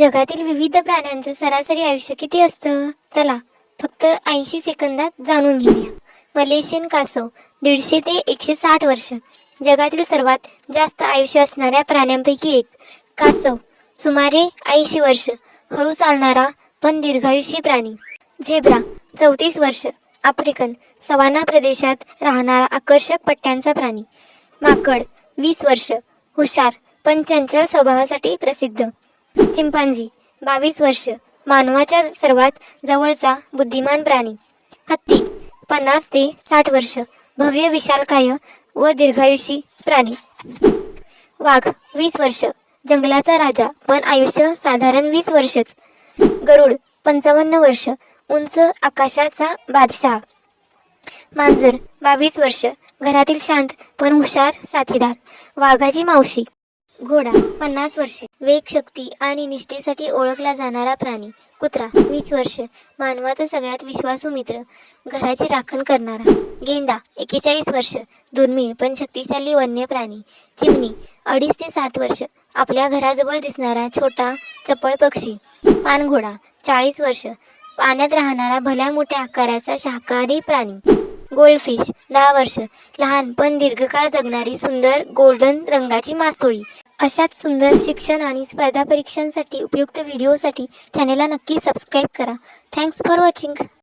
जगातील विविध प्राण्यांचं सरासरी आयुष्य किती असतं? चला फक्त 80 सेकंदात जाणून घेऊया. मलेशियन कासव 150 ते 160 वर्ष. जगातील सर्वात जास्त आयुष्य असणाऱ्या प्राण्यांपैकी एक. कासव सुमारे 80 वर्ष. हळू चालणारा पण दीर्घायुषी प्राणी. झेब्रा 34 वर्ष. आफ्रिकन सवाना प्रदेशात राहणारा आकर्षक पट्ट्यांचा प्राणी. माकड 20 वर्ष. हुशार पण चंचल स्वभावासाठी प्रसिद्ध. चिंपांझी 22 वर्ष. मानवाच्या सर्वात जवळचा बुद्धिमान प्राणी. हत्ती 50 ते 60 वर्ष. भव्य विशालकाय व दीर्घायुषी प्राणी. वाघ 20 वर्ष. जंगलाचा राजा पण आयुष्य साधारण 20 वर्षच. गरुड 55 वर्ष. उंच आकाशाचा बादशाह. मांजर 22 वर्ष. घरातील शांत पण हुशार साथीदार. वाघाची मावशी. घोडा 50 वर्षे. वेग, शक्ती आणि निष्ठेसाठी ओळखला जाणारा प्राणी. कुत्रा 20 वर्ष. मानवाचा सगळ्यात विश्वासू मित्र. घराची राखण करणारा. गेंडा 41 वर्ष. दुर्मिळ पण शक्तिशाली वन्य प्राणी. चिमणी 2.5 ते 7 वर्ष. आपल्या घराजवळ दिसणारा छोटा चपळ पक्षी. पाणघोडा 40 वर्ष. पाण्यात राहणारा भल्या मोठ्या आकाराचा शाकाहारी प्राणी. गोल्डफिश 10 वर्ष. लहान पण दीर्घकाळ जगणारी सुंदर गोल्डन रंगाची मासोळी. अशाच सुंदर शिक्षण आणि स्पर्धा परीक्षांसाठी उपयुक्त व्हिडिओसाठी चॅनेलला नक्की सबस्क्राईब करा. Thanks for watching.